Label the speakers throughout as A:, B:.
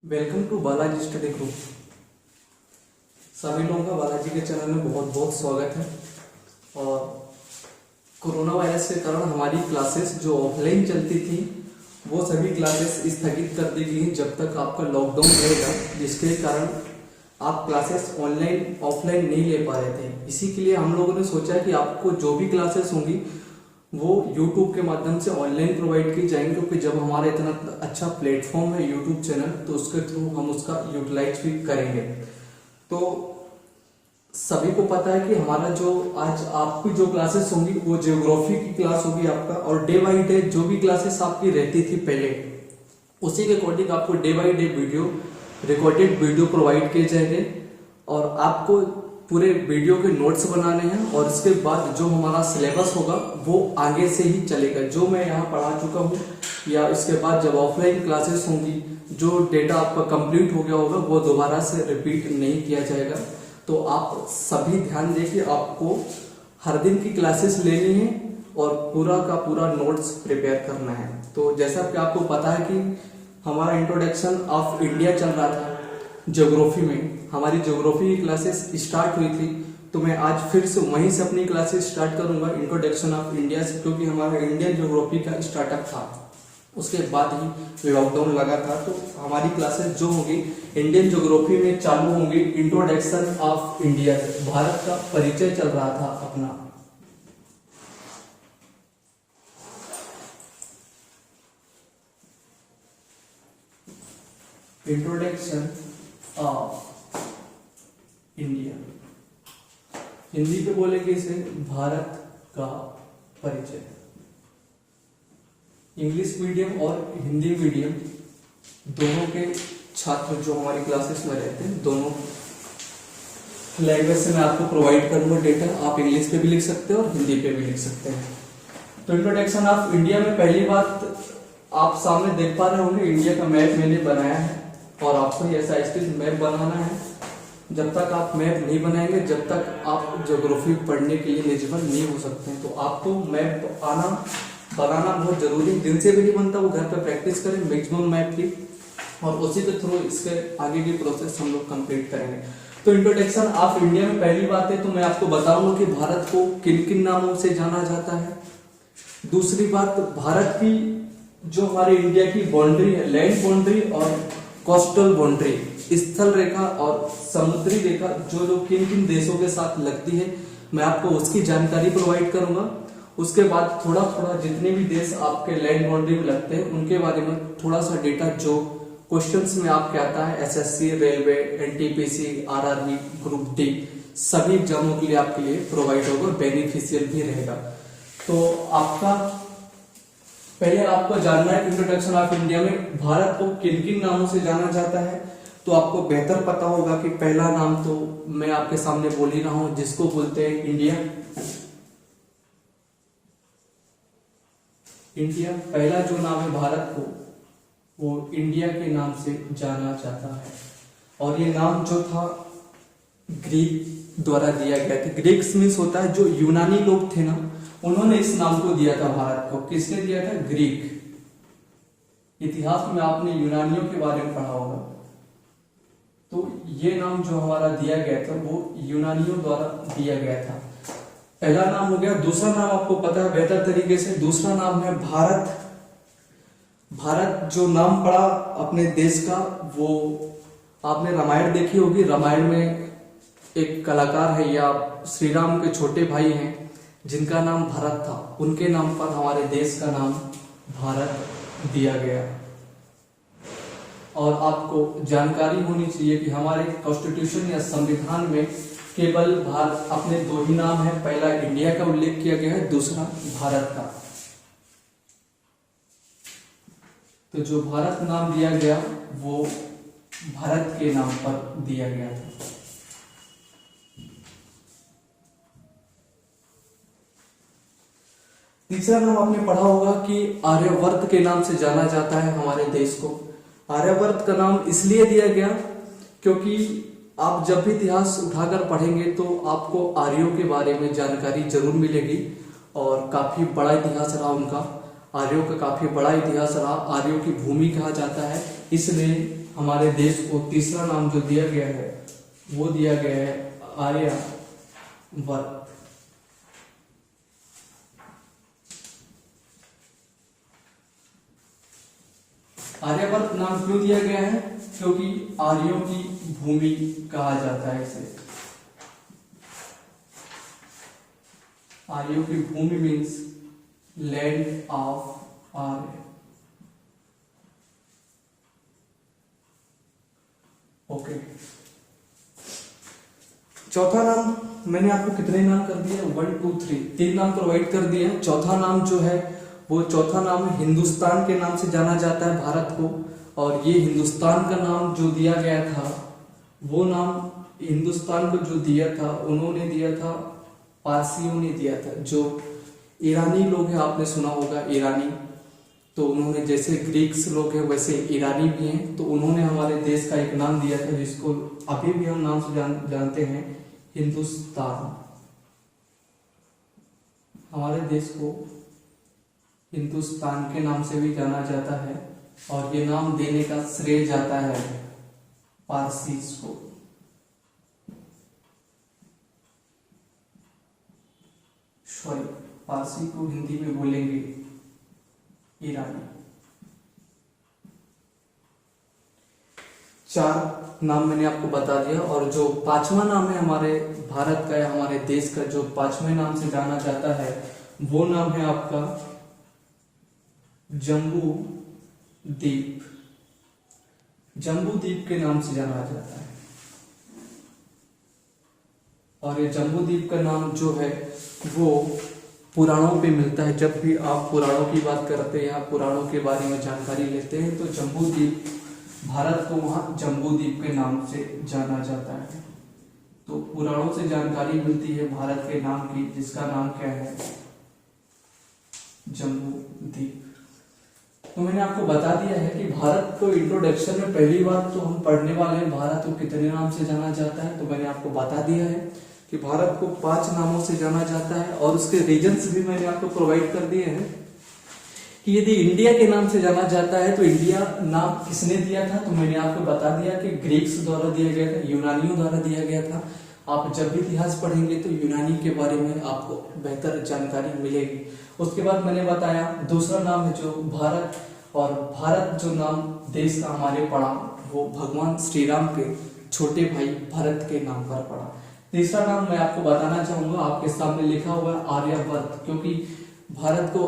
A: Welcome to Balaji study group. सभी लोगों का बालाजी के चैनल में बहुत बहुत स्वागत है। और कोरोना वायरस के कारण हमारी क्लासेस जो ऑफलाइन चलती थी वो सभी क्लासेस स्थगित कर दी गई जब तक आपका लॉकडाउन रहेगा, जिसके कारण आप क्लासेस ऑनलाइन ऑफलाइन नहीं ले पा रहे थे। इसी के लिए हम लोगों ने सोचा कि आपको जो भी क्लासेस होंगी वो YouTube के माध्यम से ऑनलाइन प्रोवाइड की जाएंगे, क्योंकि जब हमारा इतना अच्छा प्लेटफॉर्म है YouTube चैनल तो उसके थ्रू हम उसका यूटिलाइज भी करेंगे। तो सभी को पता है कि हमारा जो आज आपकी जो क्लासेस होंगी वो ज्योग्राफी की क्लास होगी आपका, और डे बाई डे जो भी क्लासेस आपकी रहती थी पहले उसी के अकॉर्डिंग आपको day by day video recorded video provide किए जाएंगे और आपको पूरे वीडियो के नोट्स बनाने हैं। और इसके बाद जो हमारा सिलेबस होगा वो आगे से ही चलेगा, जो मैं यहाँ पढ़ा चुका हूँ, या इसके बाद जब ऑफलाइन क्लासेस होंगी जो डेटा आपका कंप्लीट हो गया होगा वो दोबारा से रिपीट नहीं किया जाएगा। तो आप सभी ध्यान दें कि आपको हर दिन की क्लासेस लेनी है और पूरा का पूरा नोट्स प्रिपेयर करना है। तो जैसा कि आपको पता है कि हमारा इंट्रोडक्शन ऑफ इंडिया चल रहा था ज्योग्राफी में, हमारी ज्योग्राफी की क्लासेस स्टार्ट हुई थी, तो मैं आज फिर से वहीं से अपनी क्लासेस स्टार्ट करूंगा इंट्रोडक्शन ऑफ इंडिया से, क्योंकि हमारा इंडियन ज्योग्राफी का स्टार्टअप था, उसके बाद ही लॉकडाउन लगा था। तो हमारी क्लासेस जो होगी इंडियन ज्योग्राफी में चालू होंगी इंट्रोडक्शन ऑफ इंडिया से। भारत का परिचय चल रहा था अपना। इंट्रोडक्शन ऑफ इंडिया, हिंदी पे बोलेंगे इसे भारत का परिचय। इंग्लिश मीडियम और हिंदी मीडियम दोनों के छात्र जो हमारी क्लासेस में रहते हैं, दोनों लैंग्वेज से मैं आपको प्रोवाइड करूंगा डेटा। आप इंग्लिश पे भी लिख सकते हैं और हिंदी पे भी लिख सकते हैं। तो इंट्रोडक्शन ऑफ इंडिया में पहली बात आप सामने देख पा रहे होंगे, इंडिया का मैप मैंने बनाया है और आपको ऐसा स्थित मैप बनाना है। जब तक आप मैप नहीं बनाएंगे जब तक आप ज्योग्राफी पढ़ने के लिए एलिजिबल नहीं हो सकते हैं। तो आपको मैप बनाना बहुत जरूरी है। दिन से भी नहीं बनता, वो घर पे प्रैक्टिस करें मैक्सिमम मैप की, और उसी के थ्रू इसके आगे की प्रोसेस हम लोग कंप्लीट करेंगे। तो इंट्रोडक्शन ऑफ इंडिया में पहली बात है तो मैं आपको बताऊंगा कि भारत को किन किन नामों से जाना जाता है। दूसरी बात, भारत की जो हमारे इंडिया की बाउंड्री है, लैंड बाउंड्री और कोस्टल बाउंड्री, स्थल रेखा और समुद्री रेखा जो जो किन किन देशों के साथ लगती है, मैं आपको उसकी जानकारी प्रोवाइड करूंगा। उसके बाद थोड़ा थोड़ा जितने भी देश आपके लैंड बाउंड्री में लगते हैं उनके बारे में थोड़ा सा डेटा जो क्वेश्चंस में आपके आता है, SSC, railway, NTPC, RRB, group D, सभी एग्जामों के लिए आपके लिए प्रोवाइड होगा, बेनिफिशियल भी रहेगा। तो आपका पहले आपको जानना है इंट्रोडक्शन ऑफ इंडिया में भारत को किन किन नामों से जाना जाता है। तो आपको बेहतर पता होगा कि पहला नाम तो मैं आपके सामने बोल ही रहा हूं, जिसको बोलते हैं इंडिया। इंडिया पहला जो नाम है भारत को, वो इंडिया के नाम से जाना जाता है। और ये नाम जो था ग्रीक द्वारा दिया गया था। ग्रीक्स मीन्स होता है जो यूनानी लोग थे ना, उन्होंने इस नाम को दिया था भारत को। किसने दिया था? ग्रीक। इतिहास में आपने यूनानियों के बारे में पढ़ा होगा। तो ये नाम जो हमारा दिया गया था वो यूनानियों द्वारा दिया गया था। पहला नाम हो गया। दूसरा नाम आपको पता है बेहतर तरीके से, दूसरा नाम है भारत। भारत जो नाम पड़ा अपने देश का, वो आपने रामायण देखी होगी। रामायण में एक कलाकार है या श्री राम के छोटे भाई हैं जिनका नाम भरत था, उनके नाम पर हमारे देश का नाम भारत दिया गया। और आपको जानकारी होनी चाहिए कि हमारे कॉन्स्टिट्यूशन या संविधान में केवल भारत अपने दो ही नाम है, पहला इंडिया का उल्लेख किया गया है, दूसरा भारत का। तो जो भारत नाम दिया गया वो भारत के नाम पर दिया गया था। तीसरा नाम आपने पढ़ा होगा कि आर्यवर्त के नाम से जाना जाता है हमारे देश को। आर्यवर्त का नाम इसलिए दिया गया क्योंकि आप जब भी इतिहास उठाकर पढ़ेंगे तो आपको आर्यों के बारे में जानकारी जरूर मिलेगी, और काफी बड़ा इतिहास रहा उनका। आर्यों का काफी बड़ा इतिहास रहा। आर्यों की भूमि कहा जाता है, इसलिए हमारे देश को तीसरा नाम जो दिया गया है वो दिया गया है आर्यवर्त। आर्यवर्त नाम क्यों दिया गया है? क्योंकि आर्यों की भूमि कहा जाता है इसे। आर्यों की भूमि means land of Arya. Okay, चौथा नाम मैंने आपको कितने नाम कर दिए? 1 2 3 तीन नाम प्रोवाइड कर दिए हैं। चौथा नाम जो है वो चौथा नाम हिंदुस्तान के नाम से जाना जाता है भारत को। और ये हिंदुस्तान का नाम जो दिया गया था वो नाम हिंदुस्तान को जो दिया था उन्होंने दिया था, पारसियों ने दिया था। जो ईरानी लोग हैं, आपने सुना होगा ईरानी, तो उन्होंने जैसे ग्रीक्स लोग हैं वैसे ईरानी भी हैं, तो उन्होंने हमारे देश का एक नाम दिया था जिसको अभी भी हम नाम से जानते हैं, हिंदुस्तान। हमारे देश को हिंदुस्तान के नाम से भी जाना जाता है और ये नाम देने का श्रेय जाता है पारसीज को। सॉरी, पारसी को हिंदी में बोलेंगे ईरानी। 4 नाम मैंने आपको बता दिया। और जो 5वां नाम है हमारे भारत का या हमारे देश का जो 5वें नाम से जाना जाता है वो नाम है आपका जम्बू द्वीप। जम्बू द्वीप के नाम से जाना जाता है। और ये जम्बू द्वीप का नाम जो है वो पुराणों पे मिलता है। जब भी आप पुराणों की बात करते हैं या पुराणों के बारे में जानकारी लेते हैं तो जम्बू द्वीप, भारत को वहां जम्बू द्वीप के नाम से जाना जाता है। तो पुराणों से जानकारी मिलती है भारत के नाम की, जिसका नाम क्या है? जम्बू द्वीप। तो मैंने आपको बता दिया है कि भारत को इंट्रोडक्शन में पहली बात तो हम पढ़ने वाले हैं भारत को कितने नाम से जाना जाता है। तो मैंने आपको बता दिया है कि भारत को 5 नामों से जाना जाता है और उसके रीजन्स भी मैंने आपको प्रोवाइड कर दिए हैं कि यदि इंडिया के नाम से जाना जाता है तो इंडिया नाम किसने दिया था? तो मैंने आपको बता दिया कि ग्रीक्स द्वारा दिया गया था, यूनानियों द्वारा दिया गया था। आप जब भी इतिहास पढ़ेंगे तो यूनानी के बारे में आपको बेहतर जानकारी मिलेगी। उसके बाद मैंने बताया दूसरा नाम है जो भारत, और भारत जो नाम देश का हमारे पड़ा वो भगवान श्री राम के छोटे भाई भरत के नाम पर पड़ा। तीसरा नाम मैं आपको बताना चाहूंगा, आपके सामने लिखा हुआ है आर्यवर्त, क्योंकि भारत को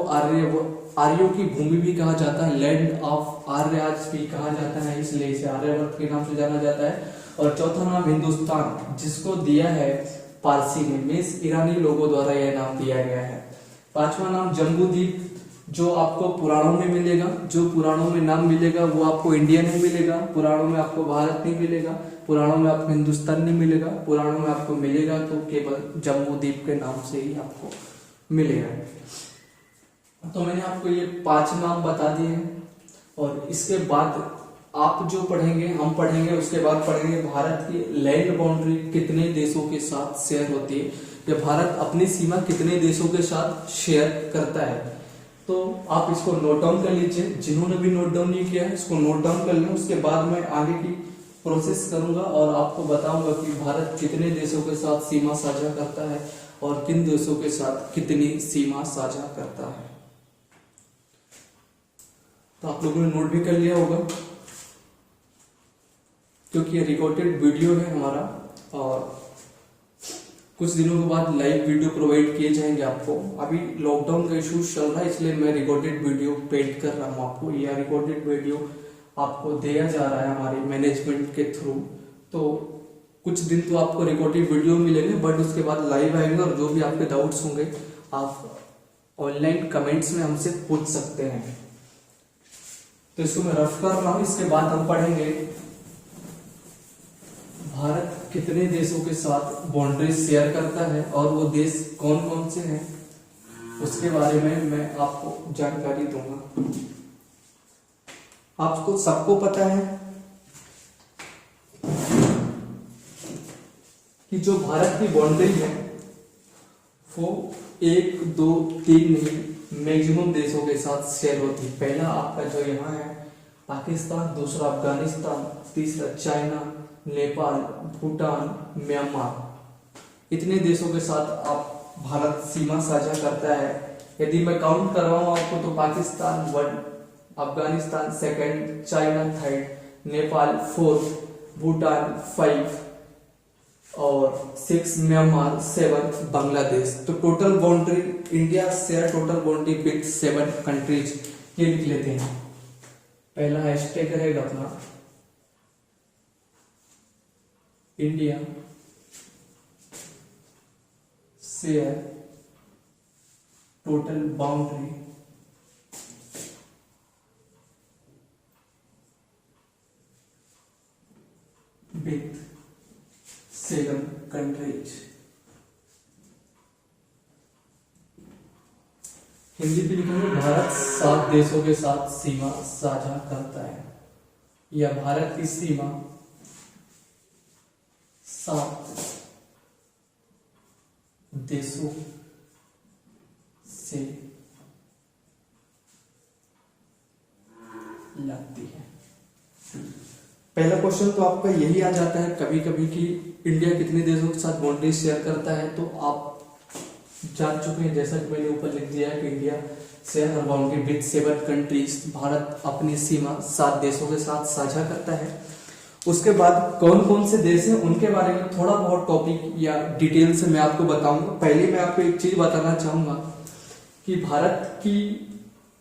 A: आर्यों की भूमि भी कहा जाता है, लैंड ऑफ आर्यज भी कहा जाता है, इसलिए इसे आर्यवर्त के नाम से जाना जाता है। और चौथा नाम हिंदुस्तान, जिसको दिया है पारसी ने, मीन्स ईरानी लोगों द्वारा यह नाम दिया गया है। 5वां नाम जम्बू द्वीप, जो आपको पुराणों में मिलेगा, जो पुराणों में नाम मिलेगा वो आपको इंडिया नहीं मिलेगा, पुराणों में आपको भारत नहीं मिलेगा, पुराणों में आपको हिंदुस्तान नहीं मिलेगा, पुराणों में आपको मिलेगा तो केवल जम्बू द्वीप के नाम से ही आपको मिलेगा। तो मैंने आपको ये 5 नाम बता दिए हैं। और इसके बाद आप जो पढ़ेंगे, हम पढ़ेंगे, उसके बाद पढ़ेंगे भारत की लैंड बाउंड्री कितने देशों के साथ शेयर होती है, या भारत अपनी सीमा कितने देशों के साथ शेयर करता है। तो आप इसको नोट डाउन कर लीजिए, जिन्होंने भी नोट डाउन नहीं किया है इसको नोट डाउन कर लें। उसके बाद मैं आगे की प्रोसेस करूंगा और आपको बताऊंगा कि भारत कितने देशों के साथ सीमा साझा करता है और किन देशों के साथ कितनी सीमा साझा करता है। तो आप लोगों ने नोट भी कर लिया होगा, क्योंकि ये रिकॉर्डेड वीडियो है हमारा, और कुछ दिनों के बाद लाइव वीडियो प्रोवाइड किए जाएंगे आपको। अभी लॉकडाउन का इशू चल रहा है, इसलिए मैं रिकॉर्डेड वीडियो पेड कर रहा हूँ आपको। यह रिकॉर्डेड वीडियो आपको दिया जा रहा है हमारे मैनेजमेंट के थ्रू। तो कुछ दिन तो आपको रिकॉर्डेड वीडियो मिलेंगे, बट उसके बाद लाइव आएंगे, और जो भी आपके डाउट्स होंगे आप ऑनलाइन कमेंट्स में हमसे पूछ सकते हैं। तो इसको मैं रफ कर रहा हूँ। इसके बाद हम पढ़ेंगे भारत कितने देशों के साथ बाउंड्रीज शेयर करता है और वो देश कौन कौन से हैं, उसके बारे में मैं आपको जानकारी दूंगा। आपको सबको पता है कि जो भारत की बाउंड्री है वो 1 2 3 नहीं, मैक्सिमम देशों के साथ शेयर होती है। पहला आपका जो यहाँ है पाकिस्तान, दूसरा अफगानिस्तान, तीसरा चाइना, नेपाल, भूटान, म्यांमार। इतने देशों के साथ आप भारत सीमा साझा करता है। यदि मैं काउंट करवाऊं आपको तो पाकिस्तान 1, अफगानिस्तान 2, चाइना 3, नेपाल 4, भूटान 5 और 6 म्यांमार, 7 बांग्लादेश। तो total boundary India share total boundary with 7 countries, ये लिख लेते हैं। पहला हैशटैग रहेगा अपना India share total boundary with 7 countries. Hindi में लिखेंगे भारत 7 देशों के साथ सीमा साझा करता है, या भारत की सीमा 7 देशों से लगती है। पहला क्वेश्चन तो आपका यही आ जाता है कभी कभी कि इंडिया कितने देशों के साथ बाउंड्री शेयर करता है। तो आप जान चुके हैं, जैसा कि मैंने ऊपर लिख दिया है कि India share boundary with 7 countries, Bharat अपनी सीमा 7 देशों के साथ साझा करता है। उसके बाद कौन कौन से देश हैं उनके बारे में थोड़ा बहुत टॉपिक या डिटेल से मैं आपको बताऊंगा। पहले मैं आपको एक चीज बताना चाहूंगा कि भारत की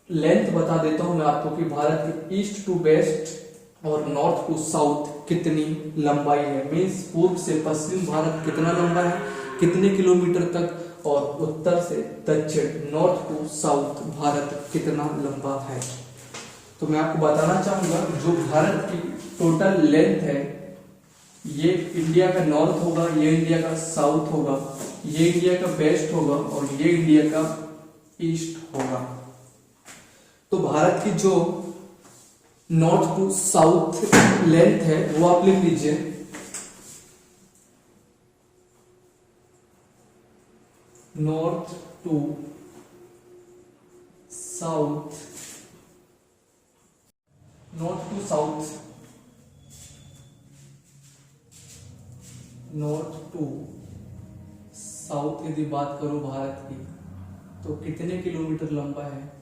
A: लेंथ बता देता हूं मैं आपको कि भारत की ईस्ट टू वेस्ट और नॉर्थ टू साउथ कितनी लंबाई है। मीन्स पूर्व से पश्चिम भारत कितना लंबा है, कितने किलोमीटर तक, और उत्तर से दक्षिण नॉर्थ टू साउथ भारत कितना लंबा है। तो मैं आपको बताना चाहूंगा जो भारत की टोटल लेंथ है, ये इंडिया का नॉर्थ होगा, ये इंडिया का साउथ होगा, ये इंडिया का वेस्ट होगा और ये इंडिया का ईस्ट होगा। तो भारत की जो नॉर्थ टू साउथ लेंथ है वो आप लिख लीजिए, north to south, north to south, north to south यदि बात करूं भारत की तो कितने किलोमीटर लंबा है।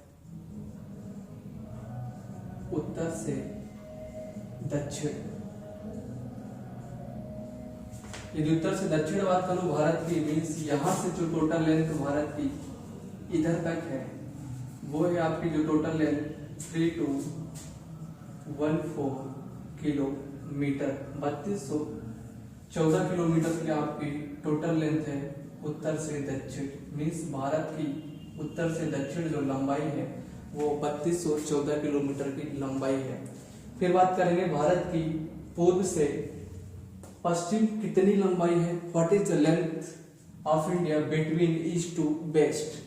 A: उत्तर से दक्षिण, यदि उत्तर से दक्षिण बात करूं भारत की, मीन्स यहां से जो टोटल लेंथ भारत की इधर तक है वो है आपकी जो टोटल लेंथ 3214 किलोमीटर, 3214 किलोमीटर की आपकी टोटल लेंथ है उत्तर से दक्षिण। मीन्स भारत की उत्तर से दक्षिण जो लंबाई है वो 3214 किलोमीटर की लंबाई है। फिर बात करेंगे भारत की पूर्व से पश्चिम कितनी लंबाई है, what is the length of India between east to west.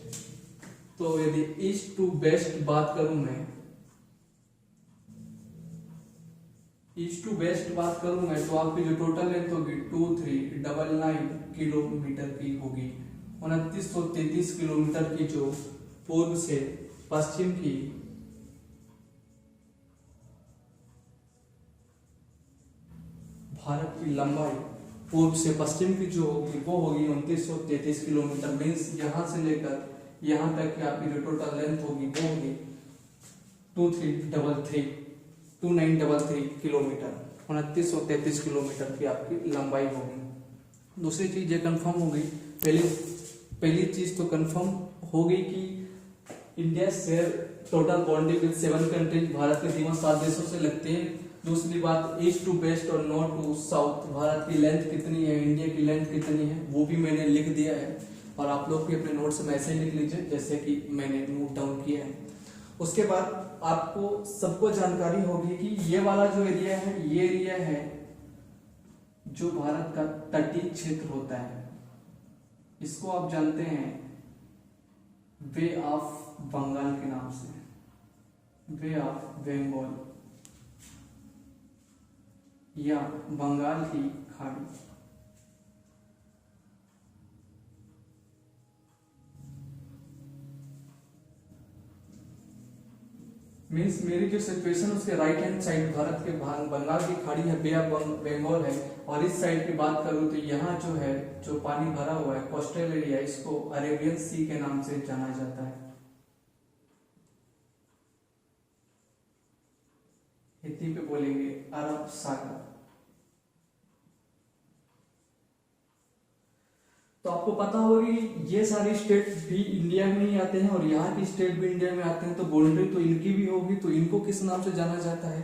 A: तो यदि ईस्ट टू वेस्ट बात करूं मैं, ईस्ट टू वेस्ट बात करूं मैं तो आपकी जो टोटल लेंथ होगी 2399 किलोमीटर की होगी। 2933 किलोमीटर की जो पूर्व से पश्चिम की भारत की लंबाई पूर्व से पश्चिम की जो होगी वो होगी 2933 किलोमीटर। मीन्स यहां से लेकर यहां तक की आपकी जो टोटल लेंथ होगी वो होगी 2933 किलोमीटर, 2933 किलोमीटर की आपकी लंबाई होगी। दूसरी चीज ये कंफर्म हो गई, पहली चीज तो कंफर्म हो गई कि India share total boundary with 7 countries, Bharat की सीमा 7 देशों से लगती है। दूसरी बात ईस्ट टू वेस्ट और नॉर्थ टू साउथ भारत की लेंथ कितनी है, इंडिया की लेंथ कितनी है वो भी मैंने लिख दिया है और आप लोग भी अपने नोट्स में ऐसे ही लिख लीजिए जैसे कि मैंने नोट डाउन किया है। उसके बाद आपको सबको जानकारी होगी कि ये वाला जो एरिया है ये एरिया है जो भारत का तटीय क्षेत्र होता है, इसको आप जानते हैं वे ऑफ बंगाल के नाम से, वे ऑफ बंगाल या बंगाल की खाड़ी। मीन्स मेरी जो सिचुएशन उसके राइट हैंड साइड भारत के बंगाल की खाड़ी है, बे ऑफ बंगाल है, और इस साइड की बात करूं तो यहाँ जो है जो पानी भरा हुआ है कोस्टल एरिया, इसको अरेबियन सी के नाम से जाना जाता है। हिंदी पे बोलेंगे अरब सागर। तो आपको पता होगा कि ये सारी स्टेट भी इंडिया में ही आते हैं और यहाँ की स्टेट भी इंडिया में आते हैं, तो बाउंड्री तो इनकी भी होगी, तो इनको किस नाम से जाना जाता है?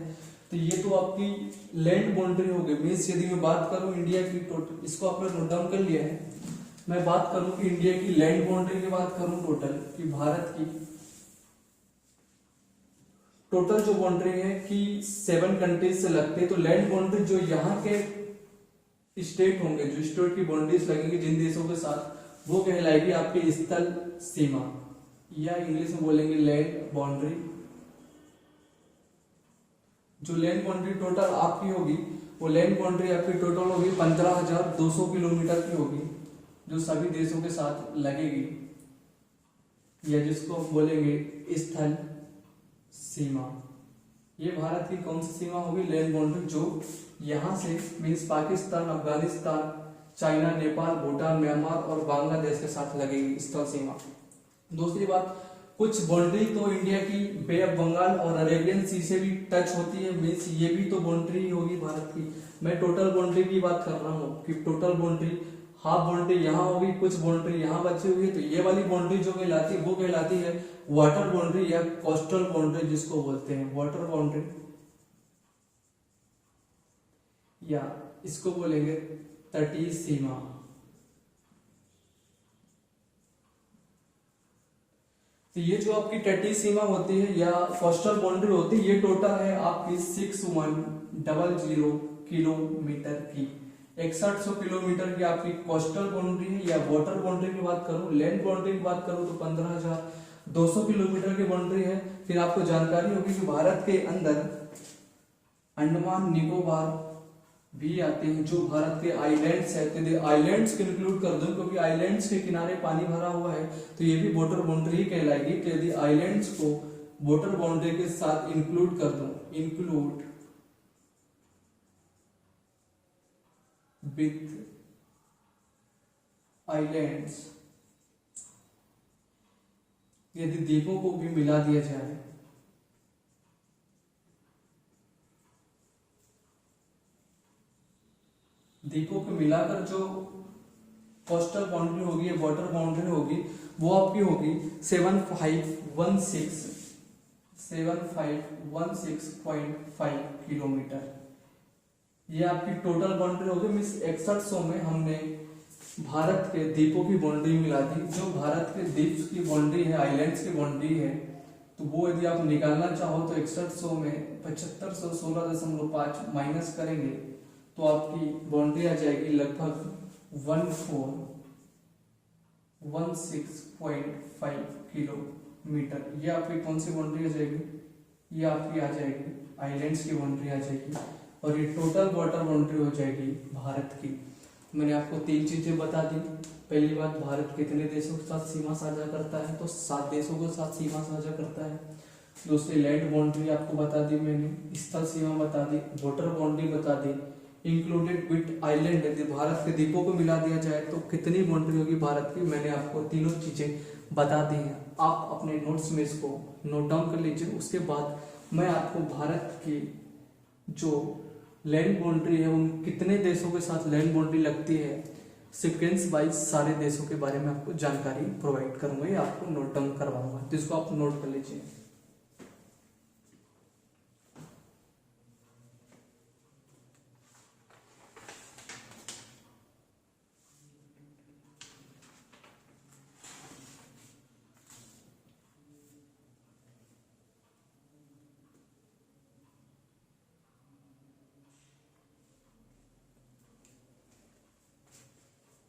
A: तो ये तो आपकी लैंड बाउंड्री होगी। मीन्स यदि मैं बात करूं इंडिया की टोटल, इसको आपने नोट डाउन कर लिया है, मैं बात करूं कि इंडिया की लैंड बाउंड्री की बात करूं टोटल, कि भारत की टोटल जो बाउंड्री है कि 7 कंट्रीज से लगते हैं, तो लैंड बाउंड्री जो यहाँ के स्टेट होंगे, जो स्टेट की बाउंड्रीज लगेंगी जिन देशों के साथ, वो कहलाएगी आपकी स्थल सीमा, या इंग्लिश में बोलेंगे लैंड बाउंड्री। जो लैंड बाउंड्री टोटल आपकी होगी, वो लैंड बाउंड्री आपकी टोटल होगी 15,200 किलोमीटर की होगी, जो सभी देशों के साथ लगेगी, या जिसको हम बोलेंगे स्थल सीमा। ये भारत की कौन सी सीमा होगी? लैंड बाउंड्री, जो यहाँ से means Pakistan, Afghanistan, China, Nepal, Bhutan, Myanmar और बांग्लादेश के साथ लगेगी स्थल सीमा। दूसरी बात, कुछ बाउंड्री तो इंडिया की बे ऑफ बंगाल और अरेबियन सी से भी टच होती है, मीन्स ये भी तो बाउंड्री होगी भारत की। मैं टोटल बाउंड्री की बात कर रहा हूँ कि टोटल बाउंड्री, हाफ बाउंड्री यहाँ होगी, कुछ बाउंड्री यहाँ बची हुई है, तो ये वाली बाउंड्री जो कहलाती है वो कहलाती है वाटर बाउंड्री या कोस्टल बाउंड्री, जिसको बोलते हैं वाटर बाउंड्री, या इसको बोलेंगे तटीय सीमा। तो ये जो आपकी तटीय सीमा होती है या कोस्टल बाउंड्री होती है, ये टोटल है आपकी 6100 किलोमीटर की। 6100 किलोमीटर की आपकी कोस्टल बाउंड्री है, या वाटर बाउंड्री की बात करूं, लैंड बाउंड्री की बात करूं तो 15,200 किलोमीटर की बाउंड्री है। फिर आपको जानकारी होगी कि भारत के अंदर अंडमान निकोबार भी आते हैं, जो भारत के आइलैंड्स है, तो आइलैंड्स को इंक्लूड कर दो, क्योंकि आइलैंड्स के किनारे पानी भरा हुआ है, तो ये भी वाटर बाउंड्री ही कहलाएगी। तो यदि आइलैंड्स को वाटर बाउंड्री के साथ इंक्लूड कर दो, इंक्लूड विथ आइलैंड्स, यदि द्वीपों को भी मिला दिया जाए, द्वीपों को मिलाकर जो कोस्टल बाउंड्री होगी या वाटर बाउंड्री होगी, वो आपकी होगी 7516.5 किलोमीटर। ये आपकी टोटल बाउंड्री होगी। मीन्स 6100 में हमने भारत के द्वीपों की बाउंड्री मिला दी। जो भारत के द्वीप की बाउंड्री है, आइलैंड्स की बाउंड्री है, तो वो यदि आप निकालना चाहो तो 6100 में 7516.5 माइनस करेंगे तो आपकी बाउंड्री आ जाएगी लगभग 1416.5 किलोमीटर। ये आपकी कौन सी बाउंड्री आ जाएगी? ये आपकी आ जाएगी आइलैंड्स की बाउंड्री आ जाएगी, और ये टोटल वाटर बाउंड्री हो जाएगी भारत की। मैंने आपको 3 चीजें बता दी। पहली बात, भारत कितने देशों के साथ सीमा साझा करता है? तो 7 देशों के साथ सीमा साझा करता है। दूसरी लैंड बाउंड्री आपको बता दी मैंने, स्थल सीमा बता दी, वाटर बाउंड्री बता दी, इंक्लूडेड विथ आइलैंड। यदि भारत के द्वीपों को मिला दिया जाए तो कितनी बाउंड्री होगी भारत की? मैंने आपको तीनों चीजें बता दी हैं। आप अपने नोट्स में इसको नोट डाउन कर लीजिए। उसके बाद मैं आपको भारत की जो लैंड बाउंड्री है, उन कितने देशों के साथ लैंड बाउंड्री लगती है, सीक्वेंस वाइज सारे देशों के बारे में आपको जानकारी प्रोवाइड करूंगा या आपको नोट डाउन करवाऊंगा, तो इसको आप नोट कर लीजिए।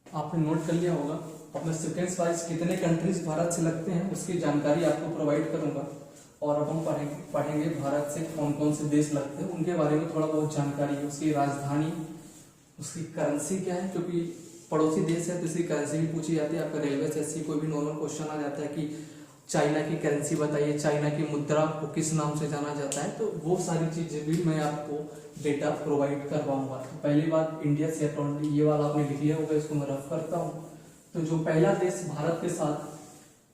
A: आपने नोट कर लिया होगा। अब मैं सीक्वेंस वाइज कितने कंट्रीज भारत से लगते हैं उसकी जानकारी आपको प्रोवाइड करूंगा, और अब हम पढ़ेंगे भारत से कौन कौन से देश लगते हैं, उनके बारे में थोड़ा बहुत जानकारी है। उसकी राजधानी, उसकी करेंसी क्या है, क्योंकि पड़ोसी देश है तो इसकी करेंसी भी पूछी जाती है। आपका रेलवे से ऐसी कोई भी नॉर्मल क्वेश्चन आ जाता है कि चाइना की करेंसी बताइए, चाइना की मुद्रा को किस नाम से जाना जाता है, तो वो सारी चीजें भी मैं आपको डेटा प्रोवाइड करवाऊंगा। तो पहली बात इंडिया से अकाउंट, ये वाला आपने लिख लिया होगा, इसको मैं रफ करता हूँ। तो जो पहला देश भारत के साथ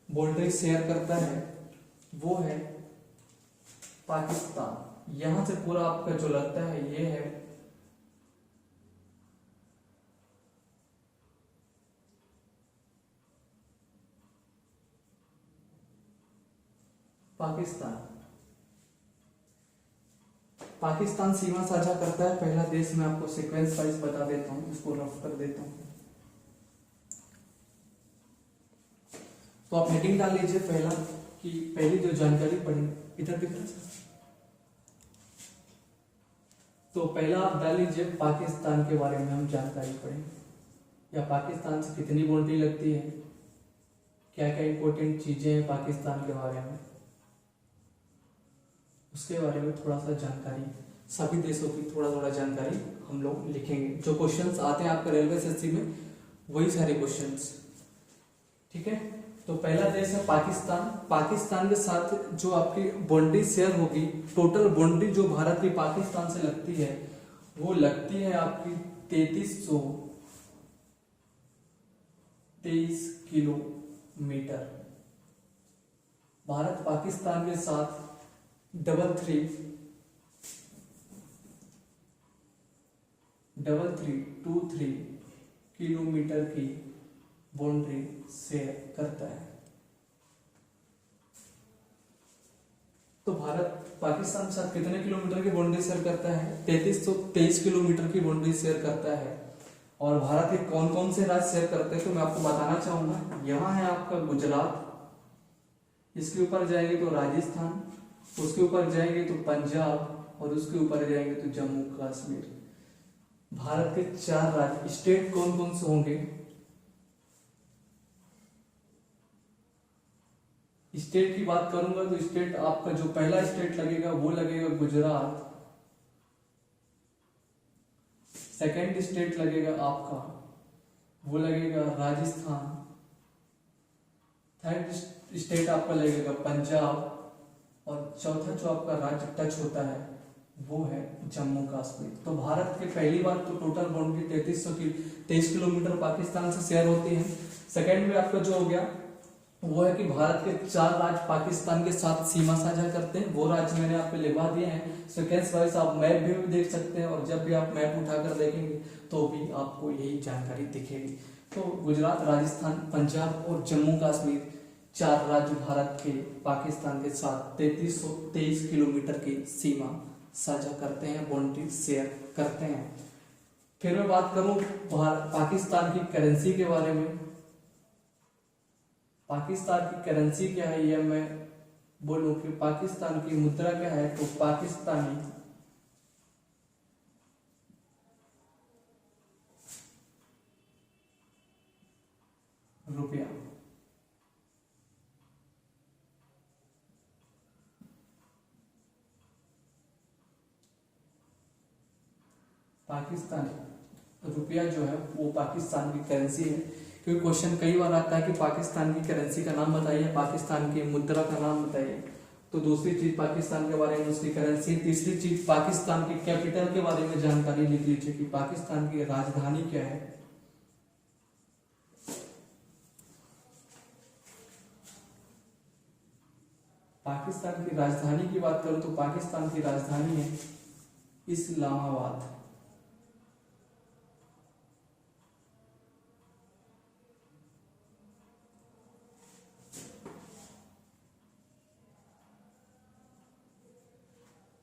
A: बाउंड्री शेयर करता है वो है पाकिस्तान। यहां से पूरा आपका जो लगता है ये है पाकिस्तान। पाकिस्तान सीमा साझा करता है पहला देश। मैं आपको सीक्वेंस वाइज बता देता हूं, इसको रफ कर देता हूं। तो आप हेडिंग डाल लीजिए पहला, कि पहली जो जानकारी पढ़ी इधर दिख रहा है। तो पहला आप डाल लीजिए पाकिस्तान के बारे में हम जानकारी पढ़ेंगे, या पाकिस्तान से कितनी बाउंड्री लगती है, क्या क्या इंपॉर्टेंट चीजें हैं पाकिस्तान के बारे में, उसके बारे में थोड़ा सा जानकारी, सभी देशों की थोड़ा थोड़ा जानकारी हम लोग लिखेंगे। जो क्वेश्चंस आते हैं आपके रेलवे एसएससी में वही सारे क्वेश्चंस, ठीक है। तो पहला देश है पाकिस्तान। पाकिस्तान के साथ जो आपकी बाउंड्री शेयर होगी, टोटल बाउंड्री जो भारत की पाकिस्तान से लगती है वो लगती है आपकी 3323 किलोमीटर। भारत पाकिस्तान के साथ 3323 किलोमीटर की बाउंड्री शेयर करता है। तो भारत पाकिस्तान के साथ कितने किलोमीटर की बाउंड्री शेयर करता है? 3323 किलोमीटर की बाउंड्री शेयर करता है। और भारत के कौन कौन से राज्य शेयर करते हैं तो मैं आपको बताना चाहूंगा। यहाँ है आपका गुजरात, इसके ऊपर जाएंगे तो राजस्थान, उसके ऊपर जाएंगे तो पंजाब, और उसके ऊपर जाएंगे तो जम्मू कश्मीर। भारत के 4 राज्य, स्टेट कौन कौन से होंगे? स्टेट की बात करूंगा तो स्टेट आपका जो पहला स्टेट लगेगा वो लगेगा गुजरात, सेकंड स्टेट लगेगा आपका वो लगेगा राजस्थान, थर्ड स्टेट आपका लगेगा पंजाब, और चौथा जो आपका राज्य टच होता है वो है जम्मू कश्मीर। तो भारत के पहली बात तो टोटल बाउंड्री 3323 किलोमीटर पाकिस्तान से शेयर होती है। सेकंड में आपका जो हो गया वो है कि भारत के 4 राज्य पाकिस्तान के साथ सीमा साझा करते हैं। वो राज्य मैंने आपको लिखवा दिए हैं सीक्वेंस वाइज, आप मैप भी देख सकते हैं, और जब भी आप मैप उठाकर देखेंगे तो भी आपको यही जानकारी दिखेगी। तो गुजरात, राजस्थान, पंजाब और जम्मू कश्मीर 4 राज्य भारत के पाकिस्तान के साथ 3323 किलोमीटर की सीमा साझा करते हैं, बाउंड्री शेयर करते हैं। फिर मैं बात करूं पाकिस्तान की करेंसी के बारे में। पाकिस्तान की करेंसी क्या है, यह मैं बोलूं कि पाकिस्तान की मुद्रा क्या है, तो पाकिस्तानी रुपया। पाकिस्तानी रुपया जो है वो पाकिस्तान की करेंसी है। क्योंकि क्वेश्चन कई बार आता है कि पाकिस्तान की करेंसी का नाम बताइए, पाकिस्तान की मुद्रा का नाम बताइए। तो दूसरी चीज पाकिस्तान के बारे में उसकी करेंसी, तीसरी चीज पाकिस्तान की कैपिटल के बारे में जानकारी लिख लीजिए कि पाकिस्तान की राजधानी क्या है। पाकिस्तान की राजधानी की बात करूं तो पाकिस्तान की राजधानी है इस्लामाबाद।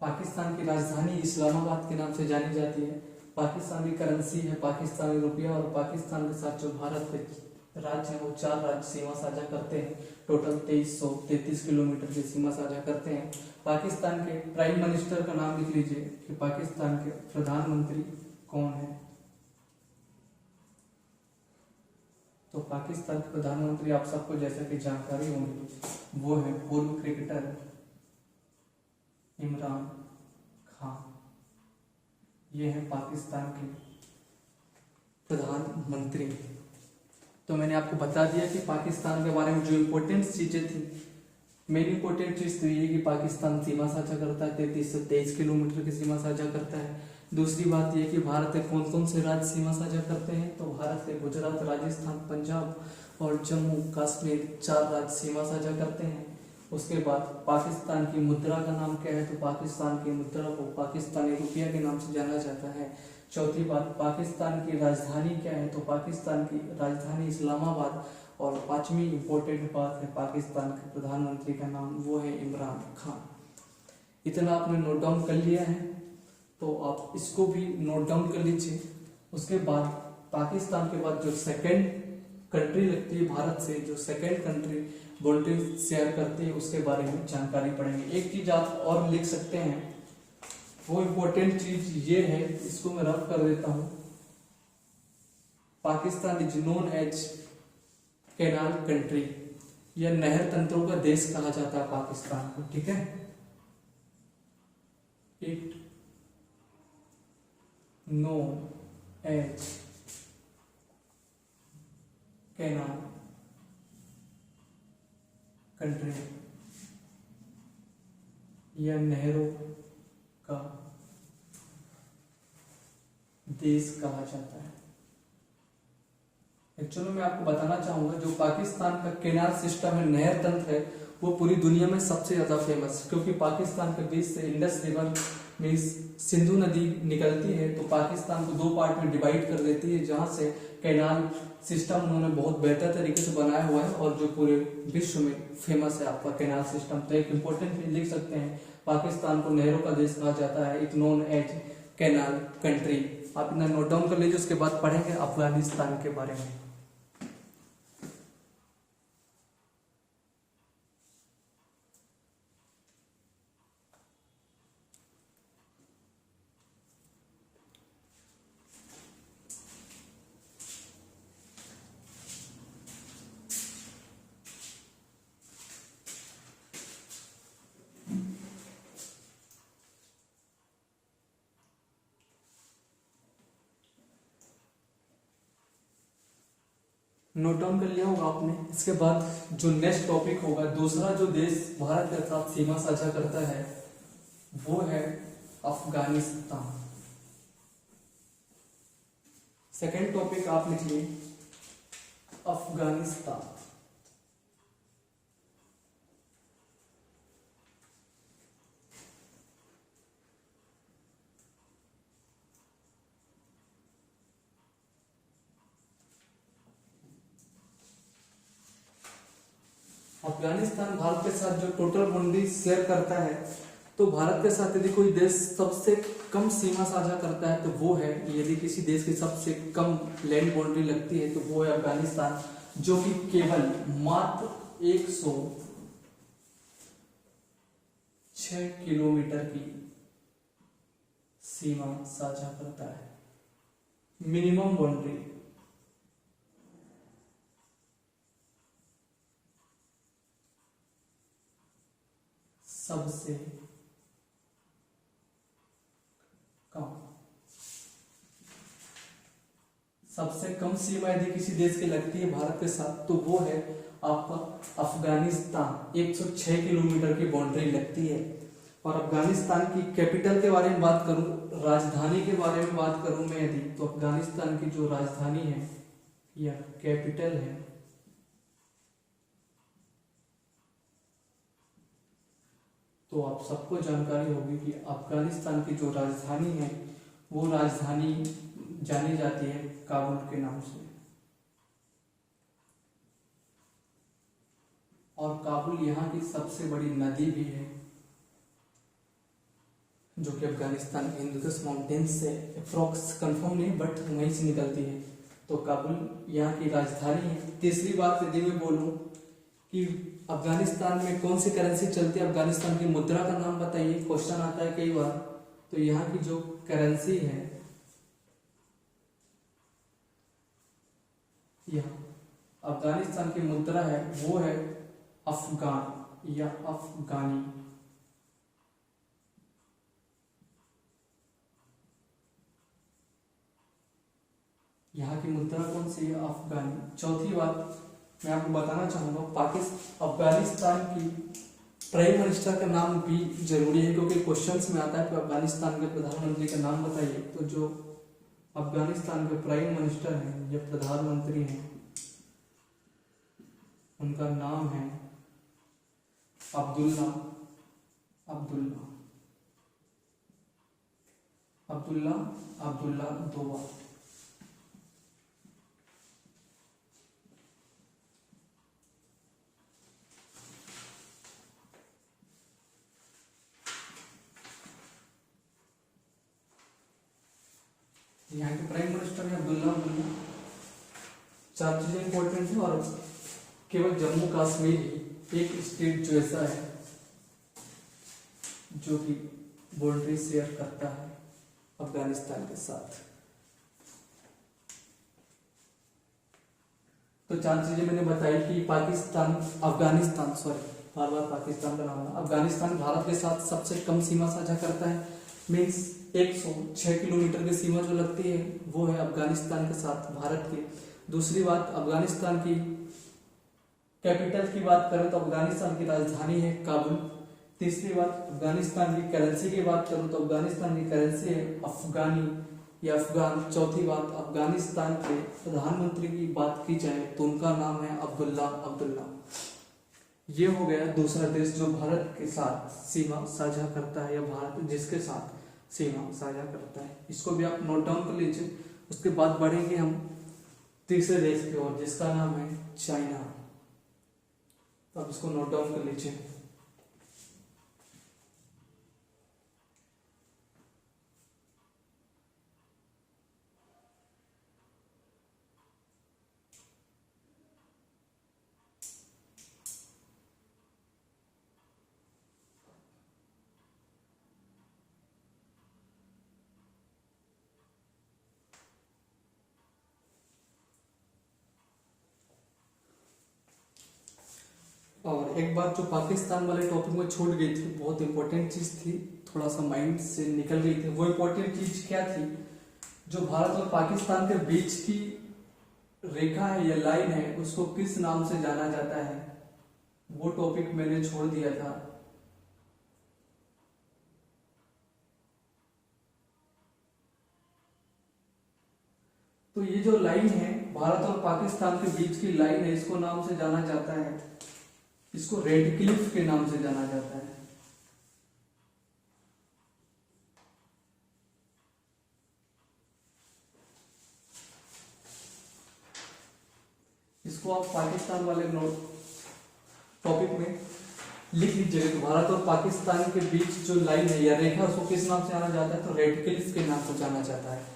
A: पाकिस्तान की राजधानी इस्लामाबाद के नाम से जानी जाती है। पाकिस्तान की करेंसी है पाकिस्तानी रुपया, और पाकिस्तान के साथ जो भारत के राज्य है वो 4 राज्य सीमा साझा करते हैं। टोटल 2333 किलोमीटर की सीमा साझा करते हैं। पाकिस्तान के प्राइम मिनिस्टर का नाम लिख लीजिए कि पाकिस्तान के प्रधानमंत्री कौन है। तो पाकिस्तान के प्रधानमंत्री आप सबको जैसा कि जानकारी होगी वो है पूर्व क्रिकेटर इमरान खान। ये है पाकिस्तान के प्रधानमंत्री। तो मैंने आपको बता दिया कि पाकिस्तान के बारे में जो इम्पोर्टेंट चीजें थी मेन इंपॉर्टेंट चीज तो ये है कि पाकिस्तान सीमा साझा करता है, 3323 किलोमीटर की सीमा साझा करता है। दूसरी बात यह कि भारत के कौन कौन से राज्य सीमा साझा करते हैं, तो भारत के गुजरात, राजस्थान, पंजाब और जम्मू कश्मीर 4 राज्य सीमा साझा करते हैं। उसके बाद पाकिस्तान की मुद्रा का नाम क्या है, तो पाकिस्तान की मुद्रा को पाकिस्तानी रुपया के नाम से जाना जाता है। चौथी बात, पाकिस्तान की राजधानी क्या है, तो पाकिस्तान की राजधानी इस्लामाबाद। और पांचवी इंपॉर्टेंट बात है, पाकिस्तान के प्रधानमंत्री का नाम वो है इमरान खान। इतना आपने नोट डाउन कर लिया है, तो आप इसको भी नोट डाउन कर लीजिए। उसके बाद पाकिस्तान के बाद जो सेकंड कंट्री लगती है भारत से, जो सेकंड कंट्री बाउंड्री शेयर करती है, उसके बारे में जानकारी पढ़ेंगे। एक चीज आप और लिख सकते हैं, वो इम्पोर्टेंट चीज ये है, इसको मैं रफ कर देता हूं। Pakistan is known as canal country, या नहर तंत्रों का देश कहा जाता है पाकिस्तान को, ठीक है। It known as canal country, या नहरों का देश कहा जाता है। एक्चुअली मैं आपको बताना चाहूंगा, जो पाकिस्तान का कैनाल सिस्टम है, नहर तंत्र है, वो पूरी दुनिया में सबसे ज्यादा फेमस है, क्योंकि पाकिस्तान के बीच से इंडस रिवर मीन्स सिंधु नदी निकलती है, तो पाकिस्तान को 2 पार्ट में डिवाइड कर देती है, जहां से कैनाल सिस्टम उन्होंने बहुत बेहतर तरीके से बनाया हुआ है, और जो पूरे विश्व में फेमस है आपका कैनाल सिस्टम। तो एक इंपॉर्टेंट चीज लिख सकते हैं, पाकिस्तान को नहरों का देश कहा जाता है, it known as canal country. आप इतना नोट डाउन कर लीजिए। उसके बाद पढ़ेंगे अफगानिस्तान के बारे में। नोट डाउन कर लिया होगा आपने। इसके बाद जो नेक्स्ट टॉपिक होगा, दूसरा जो देश भारत के साथ सीमा साझा करता है वो है अफगानिस्तान। सेकंड टॉपिक आप लिखिए अफगानिस्तान। अफगानिस्तान भारत के साथ जो टोटल बाउंड्री शेयर करता है, तो भारत के साथ यदि कोई देश सबसे कम सीमा साझा करता है तो वो है, यदि किसी देश की सबसे कम लैंड बाउंड्री लगती है तो वो है अफगानिस्तान, जो कि केवल मात्र 106 किलोमीटर की सीमा साझा करता है, मिनिमम बाउंड्री। सबसे कम सीमा यदि किसी देश की लगती है भारत के साथ तो वो है आपका अफगानिस्तान। 106 किलोमीटर की बाउंड्री लगती है। और अफगानिस्तान की कैपिटल के बारे में बात करूं, राजधानी के बारे में बात करूं मैं यदि, तो अफगानिस्तान की जो राजधानी है या कैपिटल है तो आप सबको जानकारी होगी कि अफगानिस्तान की जो राजधानी है वो राजधानी जानी जाती है काबुल के नाम से। और काबुल यहाँ की सबसे बड़ी नदी भी है, जो कि अफगानिस्तान के हिंदुकुश माउंटेन्स से अप्रोक्स कंफर्म नहीं बट वहीं से निकलती है। तो काबुल यहाँ की राजधानी है। तीसरी बात यदि मैं बोलूं कि अफगानिस्तान में कौन सी करेंसी चलती है, अफगानिस्तान की मुद्रा का नाम बताइए, क्वेश्चन आता है कई बार। तो यहाँ की जो करेंसी है, यहाँ अफगानिस्तान की मुद्रा है वो है अफगान या अफगानी। यहाँ की मुद्रा कौन सी है, अफगानी। चौथी बात मैं आपको बताना चाहूंगा, अफगानिस्तान की प्राइम मिनिस्टर का नाम भी जरूरी है, क्योंकि क्वेश्चंस में आता है कि अफगानिस्तान के प्रधानमंत्री का नाम बताइए। तो जो अफगानिस्तान के प्राइम मिनिस्टर हैं या प्रधानमंत्री हैं, उनका नाम है अब्दुल्ला अब्दुल्ला अब्दुल्ला अब्दुल्ला दोवा। यहाँ के प्राइम मिनिस्टर है अब्दुल्ला अब्दुल्ला। चार चीजें इंपॉर्टेंट है, और केवल जम्मू कश्मीर ही एक स्टेट जो ऐसा है जो कि बाउंड्री शेयर करता है अफगानिस्तान के साथ। तो चार चीजें मैंने बताई कि पाकिस्तान अफगानिस्तान सॉरी बार बार पाकिस्तान का नाम है। अफगानिस्तान भारत के साथ सबसे कम सीमा साझा करता है, मीन्स 106 किलोमीटर की सीमा जो लगती है वो है अफगानिस्तान के साथ भारत के। दूसरी बात, अफगानिस्तान की कैपिटल की बात करें तो अफगानिस्तान की राजधानी है काबुल। तीसरी बात, अफगानिस्तान की करेंसी की बात करूं तो अफगानिस्तान की करेंसी है अफगानी या अफगान। चौथी बात, अफगानिस्तान के प्रधानमंत्री की बात की जाए तो उनका नाम है अब्दुल्ला अब्दुल्ला। ये हो गया दूसरा देश जो भारत के साथ सीमा साझा करता है, या भारत जिसके साथ सीमा साझा करता है। इसको भी आप नोट डाउन कर लीजिए। उसके बाद बढ़ेंगे हम तीसरे देश की ओर जिसका नाम है चाइना। तो आप इसको नोट डाउन कर लीजिए। और एक बात जो पाकिस्तान वाले टॉपिक में छूट गई थी, बहुत इंपॉर्टेंट चीज थी, थोड़ा सा माइंड से निकल गई थी। वो इंपॉर्टेंट चीज क्या थी? जो भारत और पाकिस्तान के बीच की रेखा है या लाइन है उसको किस नाम से जाना जाता है, वो टॉपिक मैंने छोड़ दिया था। तो ये जो लाइन है भारत और पाकिस्तान के बीच की लाइन है, इसको नाम से जाना जाता है, इसको रेड क्लिफ के नाम से जाना जाता है। इसको आप पाकिस्तान वाले नोट टॉपिक में लिख लीजिएगा कि भारत और पाकिस्तान के बीच जो लाइन है या रेखा उसको किस नाम से जाना जाता है, तो रेड क्लिफ के नाम से जाना जाता है।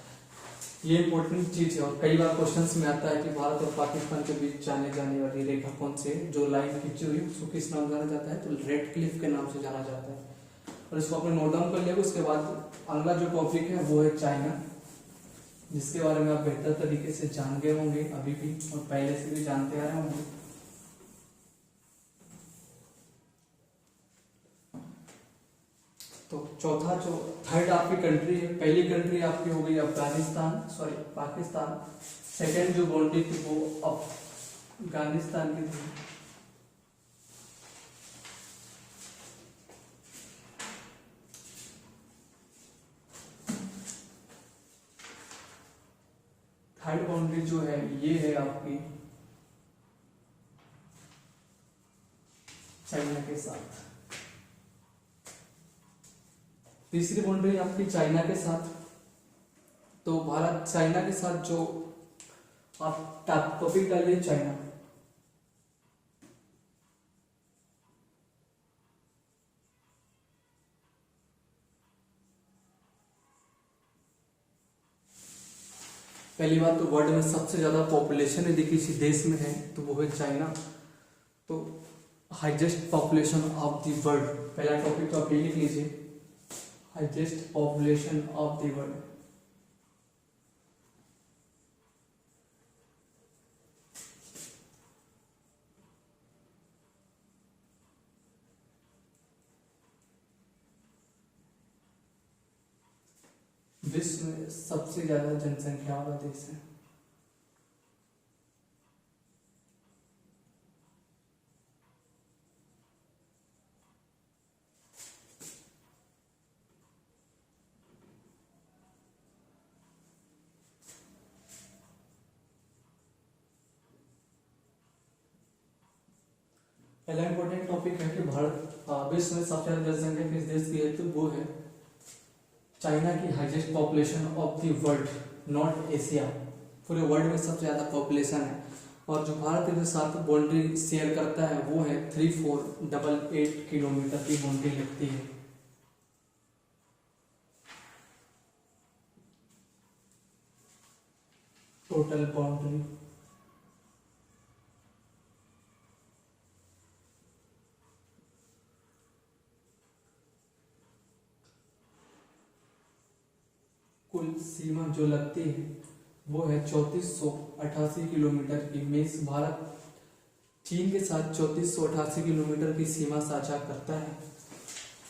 A: ये इंपॉर्टेंट चीज है, और कई बार क्वेश्चंस में आता है कि भारत और पाकिस्तान के बीच जाने वाली रेखा कौन सी है, जो लाइन खींची हुई उसको किस नाम जाना जाता है, तो रेड क्लिफ के नाम से जाना जाता है। और इसको आपने नोट डाउन कर लिया। उसके बाद अगला जो टॉपिक है वो है चाइना, जिसके बारे में आप बेहतर तरीके से जान गए होंगे अभी भी, और पहले से भी जानते आ रहे होंगे। तो चौथा जो थर्ड आपकी कंट्री है, पहली कंट्री आपकी हो गई अफगानिस्तान सॉरी पाकिस्तान। सेकंड जो बाउंड्री थी वो अफगानिस्तान की थी। थर्ड बाउंड्री जो है ये है आपकी चाइना के साथ। तीसरी बाउंड्री आपकी चाइना के साथ। तो भारत चाइना के साथ जो आप टॉपिक डालिए चाइना। पहली बात तो वर्ल्ड में सबसे ज्यादा पॉपुलेशन यदि किसी देश में है तो वो है चाइना। तो highest population of the world, पहला टॉपिक तो आप ये लिख लीजिए, highest population of the world. विश्व में सबसे ज्यादा जनसंख्या वाला देश है। पहला इंपॉर्टेंट टॉपिक है कि भारत विश्व में सबसे ज्यादा जनसंख्या किस देश की है, तो वो है चाइना की highest population of the world, not Asia. पूरे वर्ल्ड में सबसे ज्यादा पॉपुलेशन है। और जो भारत के साथ बाउंड्री शेयर करता है वो है 3488 किलोमीटर की बाउंड्री लगती है। टोटल बाउंड्री कुल सीमा जो लगती है वो है 3488 किलोमीटर की। मीन्स भारत चीन के साथ 3488 किलोमीटर की सीमा साझा करता है।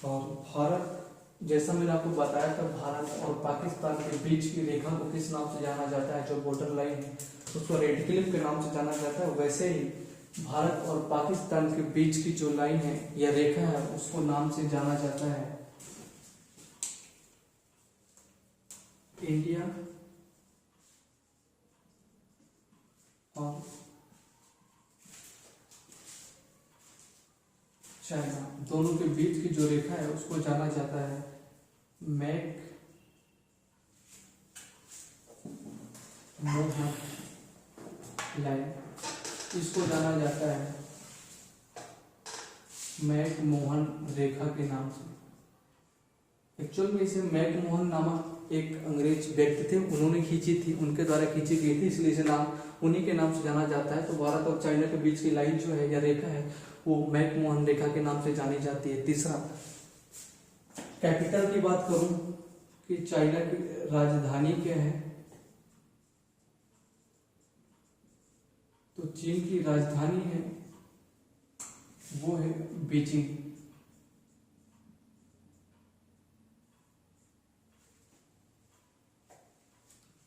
A: और भारत, जैसा मैंने आपको बताया था, भारत और पाकिस्तान के बीच की रेखा को किस नाम से जाना जाता है, जो बॉर्डर लाइन है उसको रेड क्लिफ के नाम से जाना जाता है। वैसे ही भारत और पाकिस्तान के बीच की जो लाइन है या रेखा है उसको नाम से जाना जाता है इंडिया और चाइना, दोनों के बीच की जो रेखा है उसको जाना जाता है मैक मोहन लाइन। इसको जाना जाता है मैक मोहन रेखा के नाम से। एक्चुअल में इसे मैक मोहन नामक एक अंग्रेज व्यक्ति थे, उन्होंने खींची थी, उनके द्वारा खींची गई थी, इसलिए इसे नाम उन्हीं के नाम से जाना जाता है। तो भारत और चाइना के बीच की लाइन जो है या रेखा है वो मैक मोहन रेखा के नाम से जानी जाती है। तीसरा, कैपिटल की बात करूं कि चाइना की राजधानी क्या है, तो चीन की राजधानी है वो है बीजिंग।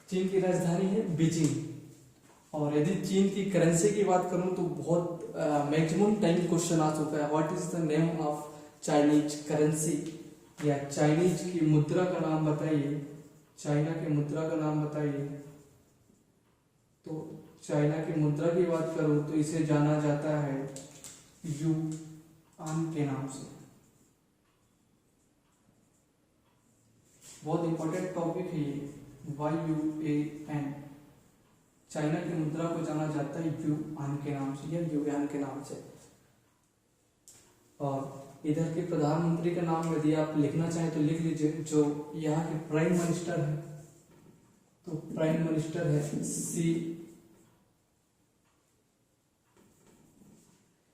A: चीन की राजधानी है बीजिंग। और यदि चीन की करेंसी की बात करूं तो बहुत मैक्सिमम टाइम क्वेश्चन आ चुका है, what is the name of Chinese currency, या चाइनीज की मुद्रा का नाम बताइए, चाइना की मुद्रा का नाम बताइए। तो चाइना की मुद्रा की बात करूं तो इसे जाना जाता है युआन के नाम से। बहुत इंपॉर्टेंट टॉपिक है ये, YUAN। चाइना की मुद्रा को जाना जाता है युआन के नाम से या युआन के नाम से। और इधर के प्रधानमंत्री का नाम यदि आप लिखना चाहें तो लिख लीजिए। जो यहाँ के प्राइम मिनिस्टर है तो प्राइम मिनिस्टर है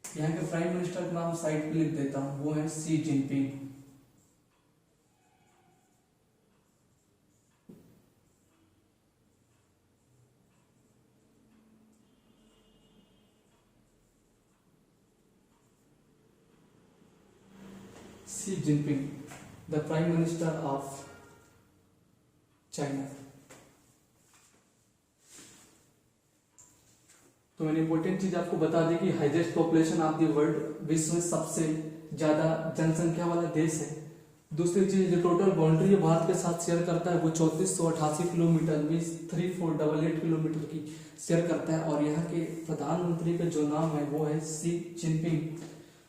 A: यहाँ के प्राइम मिनिस्टर का नाम साइड पे लिख देता हूं, वो है Xi Jinping. Xi Jinping, the prime minister of China. तो मैंने इंपॉर्टेंट चीज आपको बता दी कि highest population of the world, विश्व में सबसे ज्यादा जनसंख्या वाला देश है। दूसरी चीज, जो टोटल बाउंड्री भारत के साथ शेयर करता है वो 3488 किलोमीटर, मीन्स 3488 किलोमीटर की शेयर करता है। और यहाँ के प्रधानमंत्री का जो नाम है वो है शी जिनपिंग।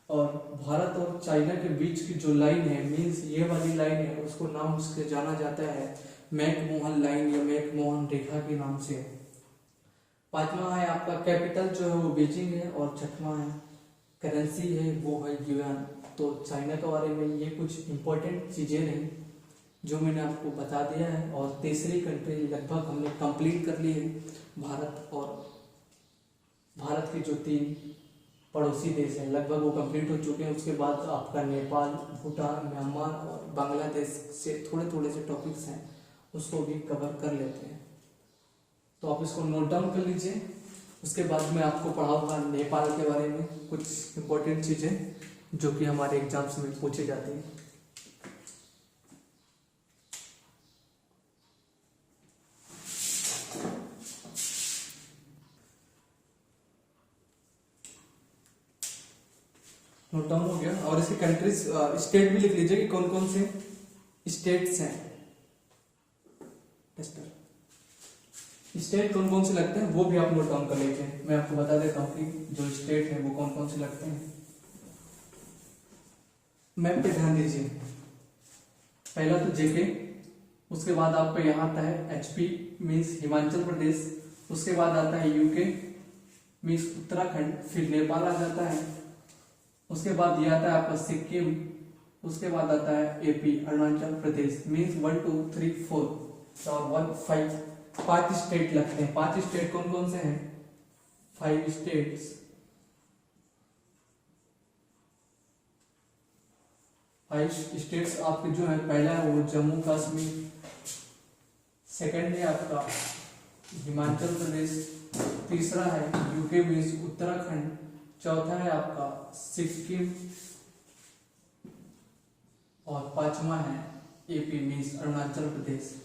A: और भारत और चाइना के बीच की जो लाइन है, मीन्स ये वाली लाइन है, उसको नाम उसके जाना जाता है मैक मोहन लाइन या मैक मोहन रेखा के नाम से। पांचवा है आपका कैपिटल जो है वो बीजिंग है। और छठवां है करेंसी है वो है युआन। तो चाइना के बारे में ये कुछ इंपॉर्टेंट चीजें रही जो मैंने आपको बता दिया है। और तीसरी कंट्री लगभग हमने कंप्लीट कर ली है, भारत। और भारत के जो 3 पड़ोसी देश हैं लगभग वो कंप्लीट हो चुके हैं। उसके बाद आपका नेपाल, भूटान, म्यांमार और बांग्लादेश से थोड़े थोड़े से टॉपिक्स हैं, उसको भी कवर कर लेते हैं। तो आप इसको नोट डाउन कर लीजिए। उसके बाद मैं आपको पढ़ाऊंगा नेपाल के बारे में कुछ इंपॉर्टेंट चीजें जो कि हमारे एग्जाम्स में पूछी जाती हैं। नोट डाउन हो गया। और इसके कंट्रीज, स्टेट भी लिख लीजिए कि कौन कौन से स्टेट्स हैं। स्टेट कौन कौन से लगते हैं वो भी आप नोट डाउन कर लीजिए। मैं आपको बता देता हूँ कि जो स्टेट है वो कौन कौन से लगते हैं। मैप पे ध्यान दीजिए। पहला तो जेके, उसके बाद आपका यहाँ आता है एचपी मीन्स हिमाचल प्रदेश, उसके बाद आता है यूके मीन्स उत्तराखंड, फिर नेपाल आ जाता है, उसके बाद ये आता है आपका सिक्किम, उसके बाद आता है एपी अरुणाचल प्रदेश मीन्स 1 2 3 4 और 1 5, 5 स्टेट लगते हैं। 5 स्टेट कौन कौन से हैं? 5 स्टेट्स। 5 स्टेट्स आपके जो है, पहला है वो जम्मू कश्मीर, सेकंड है आपका हिमाचल प्रदेश, तीसरा है यूके मीन्स उत्तराखंड, चौथा है आपका सिक्किम और पांचवा है AP means Arunachal Pradesh.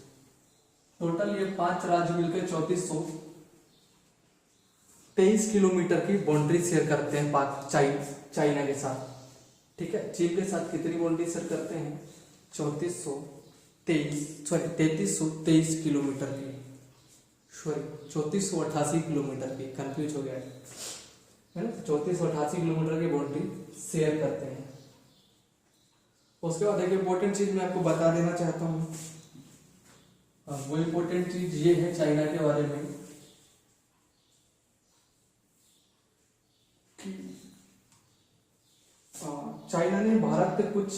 A: Total ये 5 राज्य मिलकर 3423 किलोमीटर की बाउंड्री शेयर करते हैं चाइना के साथ। ठीक है, चीन के साथ कितनी बाउंड्री शेयर करते हैं? 3323 किलोमीटर की, सॉरी 3488 किलोमीटर की, कंफ्यूज हो गया है ना, 3488 किलोमीटर की बाउंड्री शेयर करते हैं। उसके बाद एक इम्पोर्टेंट चीज मैं आपको बता देना चाहता हूँ, वो इम्पोर्टेंट चीज ये है चाइना के बारे में कि चाइना ने भारत के कुछ,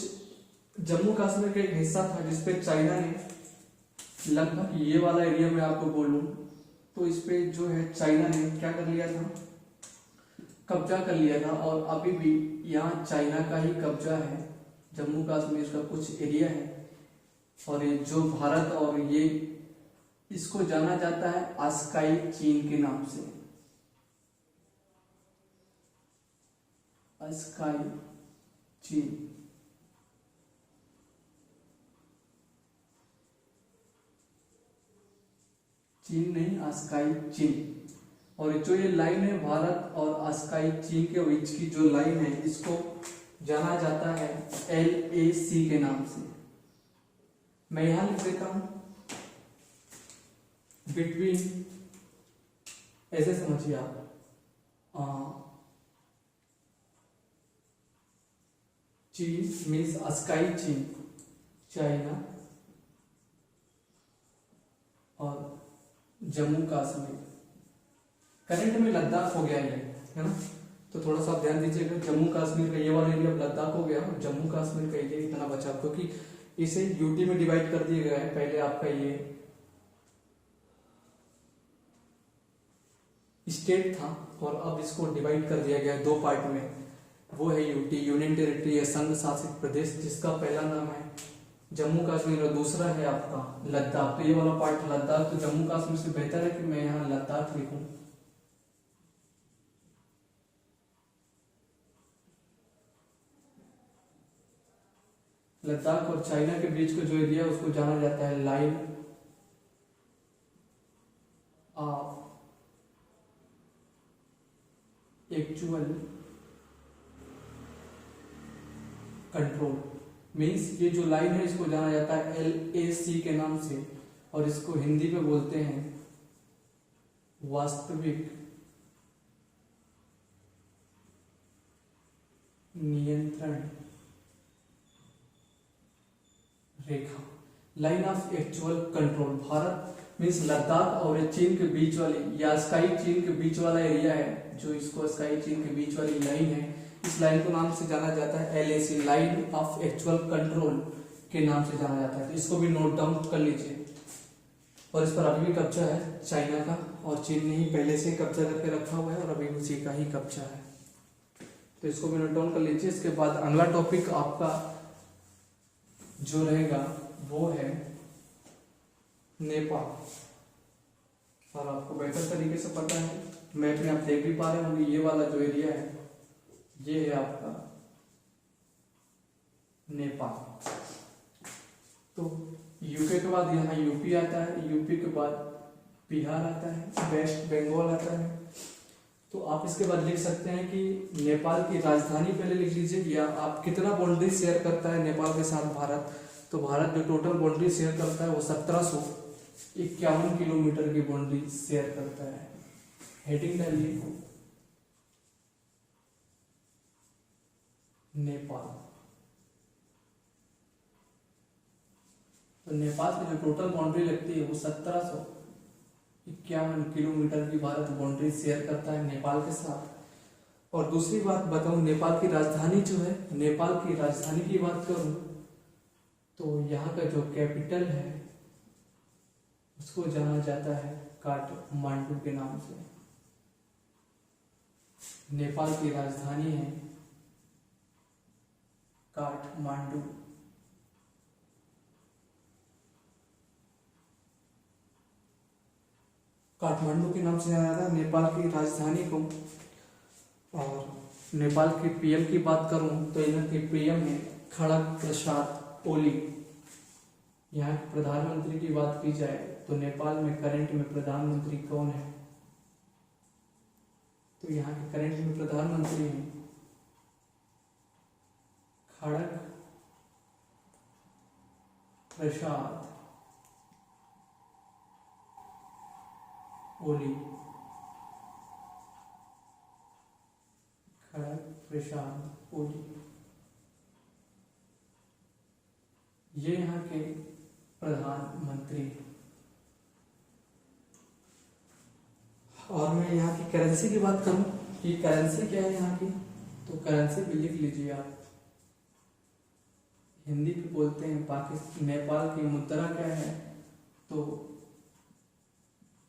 A: जम्मू कश्मीर का एक हिस्सा था जिसपे चाइना ने लगभग, ये वाला एरिया में आपको बोलूं तो इस पे जो है चाइना ने क्या कर लिया था? कब्जा कर लिया था, और अभी भी यहाँ चाइना का ही कब्जा है। जम्मू कश्मीर का कुछ एरिया है, और ये जो भारत, और ये इसको जाना जाता है आस्काई चीन के नाम से, आस्काई चीन। चीन नहीं, आस्काई चीन। और जो ये लाइन है भारत और आस्काई चीन के बीच की जो लाइन है, इसको जाना जाता है LAC के नाम से। मैं यहां लिख देता हूं बिटवीन, ऐसे समझिए आप, चीन मीन्स आस्काई चीन, चाइना और जम्मू कश्मीर। करंट में लद्दाख हो गया ये, है ना, तो थोड़ा सा ध्यान दीजिएगा। जम्मू कश्मीर का ये वाला एरिया लद्दाख हो गया, जम्मू कश्मीर का एरिया इतना बचा, क्योंकि इसे यूटी में डिवाइड कर दिया गया है। पहले आपका ये स्टेट था और अब इसको डिवाइड कर दिया गया 2 पार्ट में। वो है यूटी, यूनियन टेरिटरी या संघ शासित प्रदेश, जिसका पहला नाम है जम्मू कश्मीर और दूसरा है आपका लद्दाख। तो ये वाला पार्ट लद्दाख, तो जम्मू कश्मीर से बेहतर है कि मैं यहाँ लद्दाख लिखूं। लद्दाख और चाइना के बीच का जो एरिया है उसको जाना जाता है line of actual control. Means ये जो लाइन है इसको जाना जाता है LAC के नाम से, और इसको हिंदी में बोलते हैं वास्तविक नियंत्रण रेखा, line of actual control. Bharat means Ladakh और चीन के बीच वाली, या स्काई चीन के बीच वाला एरिया है, जो इसको स्काई चीन के बीच वाली लाइन है, इस लाइन को नाम से जाना जाता है LAC, line of actual control के नाम से जाना जाता है। तो इसको भी नोट डाउन कर लीजिए। और इस पर अभी भी कब्जा है चाइना का, और चीन ने ही पहले से कब्जा करके रखा हुआ है और अभी उसी का ही कब्जा है, तो इसको भी नोट डाउन कर लीजिए। इसके बाद अगला टॉपिक आपका जो रहेगा वो है नेपाल। और आपको बेहतर तरीके से पता है, मैप में आप देख भी पा रहे होंगे, ये वाला जो एरिया है ये है आपका नेपाल। तो यूके के बाद यहाँ यूपी आता है, यूपी के बाद बिहार आता है, वेस्ट बंगाल आता है। तो आप इसके बाद लिख सकते हैं कि नेपाल की राजधानी पहले लिख लीजिए, या आप कितना बाउंड्री शेयर करता है नेपाल के साथ भारत। तो भारत जो टोटल बाउंड्री शेयर करता है वो 1751 किलोमीटर की बाउंड्री शेयर करता है। हेडिंग डालिए नेपाल। तो नेपाल की जो टोटल बाउंड्री लगती है वो 1751 किलोमीटर की भारत बाउंड्री शेयर करता है नेपाल के साथ। और दूसरी बात बताऊं, नेपाल की राजधानी जो है, नेपाल की राजधानी की बात करूं तो यहाँ का जो कैपिटल है उसको जाना जाता है काठमांडू के नाम से। नेपाल की राजधानी है काठमांडू। काठमांडू के नाम से जाना जाता है नेपाल की राजधानी को। और नेपाल के पीएम की बात करूं तो इधर के पीएम है खड़ग प्रसाद ओली। यहाँ के प्रधानमंत्री की बात की जाए तो नेपाल में करंट में प्रधानमंत्री कौन है? तो यहाँ के करंट में प्रधानमंत्री हैं खड़ग प्रसाद ओली। खड़ग प्रसाद ओली ये यहाँ के प्रधानमंत्री। और मैं यहाँ की करेंसी की बात करूं कि करेंसी क्या है यहाँ की, तो करेंसी भी लिख लीजिए आप। हिंदी में बोलते हैं पाकिस्तान। नेपाल की मुद्रा क्या है, तो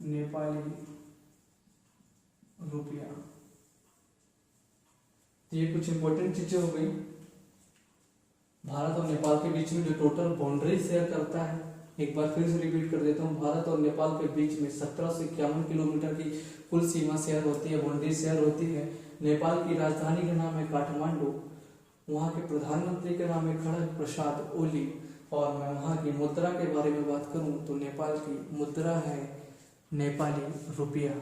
A: नेपाली रुपया। ये कुछ इंपॉर्टेंट चीजें हो गई। भारत और नेपाल के बीच में जो टोटल बाउंड्री शेयर करता है, एक बार फिर से रिपीट कर देता हूँ, भारत और नेपाल के बीच में 1751 किलोमीटर की कुल सीमा शेयर होती है, बाउंड्री शेयर होती है। नेपाल की राजधानी का नाम है काठमांडू, वहाँ के प्रधानमंत्री का नाम है खड़ग प्रसाद ओली। और मैं वहाँ की मुद्रा के बारे में बात करूँ तो नेपाल की मुद्रा है नेपाली रुपया।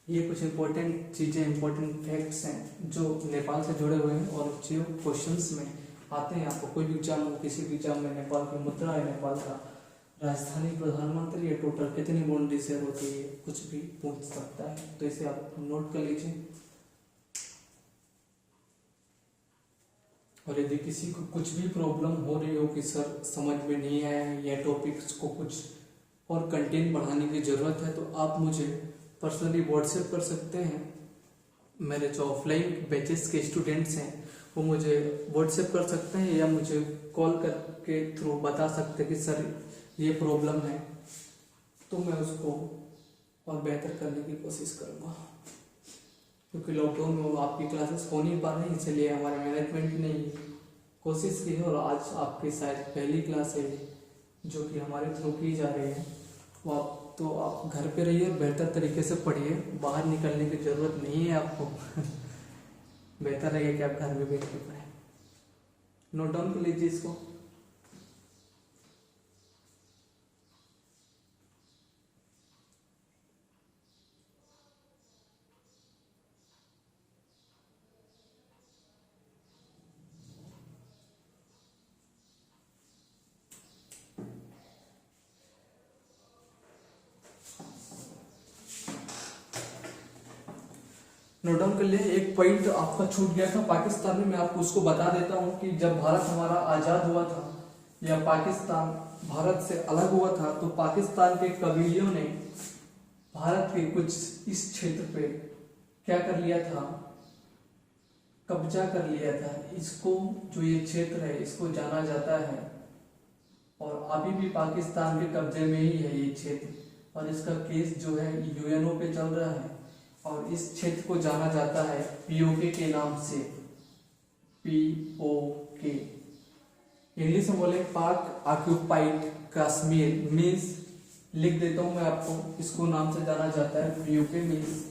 A: ये कुछ इंपॉर्टेंट चीजें, इंपॉर्टेंट फैक्ट्स हैं जो नेपाल से जुड़े हुए हैं और जो क्वेश्चंस में आते हैं। आपको कोई भी एग्जाम हो, किसी भी एग्जाम में नेपाल की मुद्रा है, नेपाल का राजधानी, प्रधानमंत्री है, टोटल कितनी बाउंड्री शेयर होती है, कुछ भी पूछ सकता है। तो इसे आप नोट कर लीजिए। और यदि किसी को कुछ भी प्रॉब्लम हो रही हो कि सर समझ में नहीं आया है या टॉपिक्स को कुछ और कंटेंट बढ़ाने की जरूरत है, तो आप मुझे पर्सनली व्हाट्सएप कर सकते हैं। मेरे जो ऑफलाइन बैचेस के स्टूडेंट्स हैं वो मुझे व्हाट्सएप कर सकते हैं या मुझे कॉल करके थ्रू बता सकते हैं कि सर ये प्रॉब्लम है, तो मैं उसको और बेहतर करने की कोशिश करूँगा। क्योंकि लॉकडाउन में वो आपकी क्लासेस हो नहीं पा रही, इसलिए हमारे मैनेजमेंट ने कोशिश की है। और आज आपकी शायद पहली क्लास है जो कि हमारे थ्रू की जा रही है। वो आप घर पे रहिए और बेहतर तरीके से पढ़िए, बाहर निकलने की जरूरत नहीं है आपको। बेहतर रहेगा कि आप घर में बैठ के पढ़ें। नोट डाउन कर लीजिए इसको। नोट डाउन कर लिए। एक पॉइंट आपका छूट गया था पाकिस्तान में, मैं आपको उसको बता देता हूं कि जब भारत हमारा आजाद हुआ था या पाकिस्तान भारत से अलग हुआ था, तो पाकिस्तान के कबीलियों ने भारत के कुछ इस क्षेत्र पे क्या कर लिया था, कब्जा कर लिया था। इसको जो ये क्षेत्र है इसको जाना जाता है, और अभी भी पाकिस्तान के कब्जे में ही है ये क्षेत्र। और इसका केस जो है यूएनओ पे चल रहा है। और इस क्षेत्र को जाना जाता है पीओके के नाम से। पीओके इंग्लिश में बोले पाक ऑक्यूपाइड कश्मीर मीन्स, लिख देता हूं मैं आपको, इसको नाम से जाना जाता है पीओके मीन्स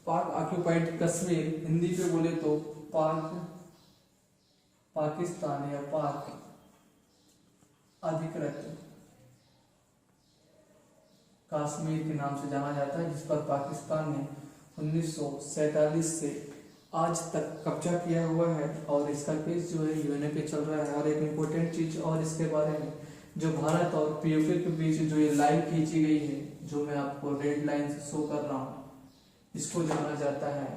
A: पाक ऑक्यूपाइड कश्मीर। हिंदी पे बोले तो पाकिस्तान या पाक अधिकृत कश्मीर के नाम से जाना जाता है, जिस पर पाकिस्तान ने 1947 से आज तक कब्जा किया हुआ है। और इसका केस जो है यूएनओ पे चल रहा है। और एक इम्पोर्टेंट चीज और इसके बारे में, जो भारत और पीओके के बीच जो ये लाइन खींची गई है, जो मैं आपको रेड लाइन से शो कर रहा हूँ, इसको जाना जाता है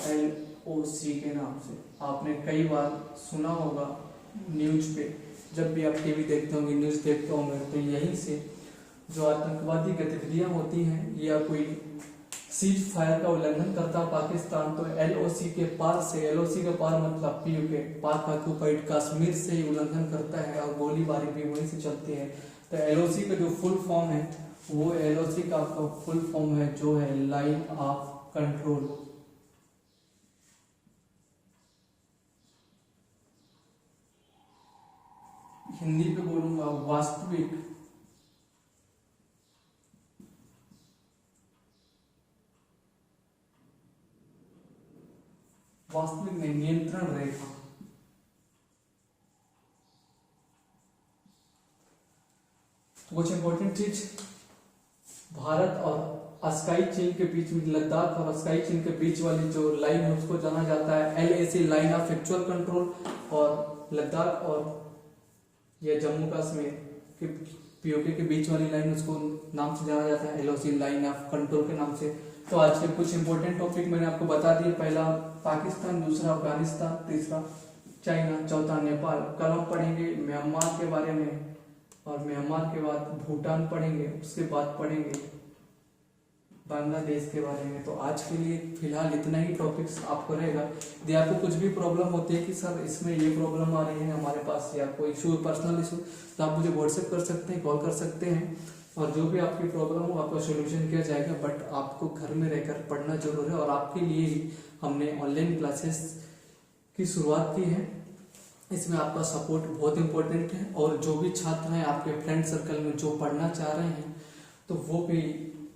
A: LOC के नाम से। आपने कई बार सुना होगा न्यूज पे, जब भी आप टीवी देखते होंगे, न्यूज़ देखते होंगे, तो यहीं से जो आतंकवादी गतिविधियां होती हैं या कोई सीज फायर का उल्लंघन करता पाकिस्तान, तो एलओसी के पार से, एलओसी का पार मतलब पीओके, पाक ऑक्युपाइड कश्मीर से ही उल्लंघन करता है और गोलीबारी भी वहीं से चलती है। तो एलओसी का जो फुल फॉर्म है, वो एलओसी का आपका फुल फॉर्म है जो है लाइन ऑफ कंट्रोल। हिंदी पे बोलूंगा वास्तविक में नियंत्रण रेखा। तो कुछ इंपॉर्टेंट चीज, भारत और अस्काई चीन के बीच में, लद्दाख और अस्काई चीन के बीच वाली जो लाइन है उसको जाना जाता है LAC, line of actual control. और लद्दाख और या जम्मू कश्मीर के पीओके के बीच वाली लाइन, उसको नाम से जाना जाता है एलओसी, लाइन ऑफ कंट्रोल के नाम से। तो आज के कुछ इंपॉर्टेंट टॉपिक मैंने आपको बता दिए। पहला पाकिस्तान, दूसरा अफगानिस्तान, तीसरा चाइना, चौथा नेपाल। कल हम पढ़ेंगे म्यांमार के बारे में, और म्यांमार के बाद भूटान पढ़ेंगे, उसके बाद पढ़ेंगे बांग्लादेश के बारे में। तो आज के लिए फिलहाल इतना ही टॉपिक्स आपको रहेगा। यदि आपको कुछ भी प्रॉब्लम होती है कि सर इसमें ये प्रॉब्लम आ रही है हमारे पास, या कोई इशू, पर्सनल इशू, तो आप मुझे व्हाट्सएप कर सकते हैं, कॉल कर सकते हैं, और जो भी आपकी प्रॉब्लम हो आपका सोल्यूशन किया जाएगा। बट आपको घर में रहकर पढ़ना जरूर है, और आपके लिए ही हमने ऑनलाइन क्लासेस की शुरुआत की है। इसमें आपका सपोर्ट बहुत इंपॉर्टेंट है। और जो भी छात्र हैं आपके फ्रेंड सर्कल में जो पढ़ना चाह रहे हैं, तो वो भी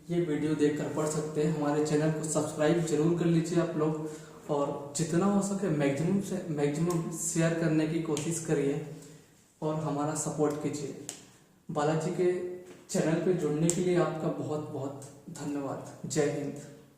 A: ये वीडियो देखकर पढ़ सकते हैं। हमारे चैनल को सब्सक्राइब जरूर कर लीजिए आप लोग, और जितना हो सके मैक्सिमम से मैक्सिमम शेयर करने की कोशिश करिए और हमारा सपोर्ट कीजिए। बालाजी के चैनल पे जुड़ने के लिए आपका बहुत बहुत धन्यवाद। जय हिंद।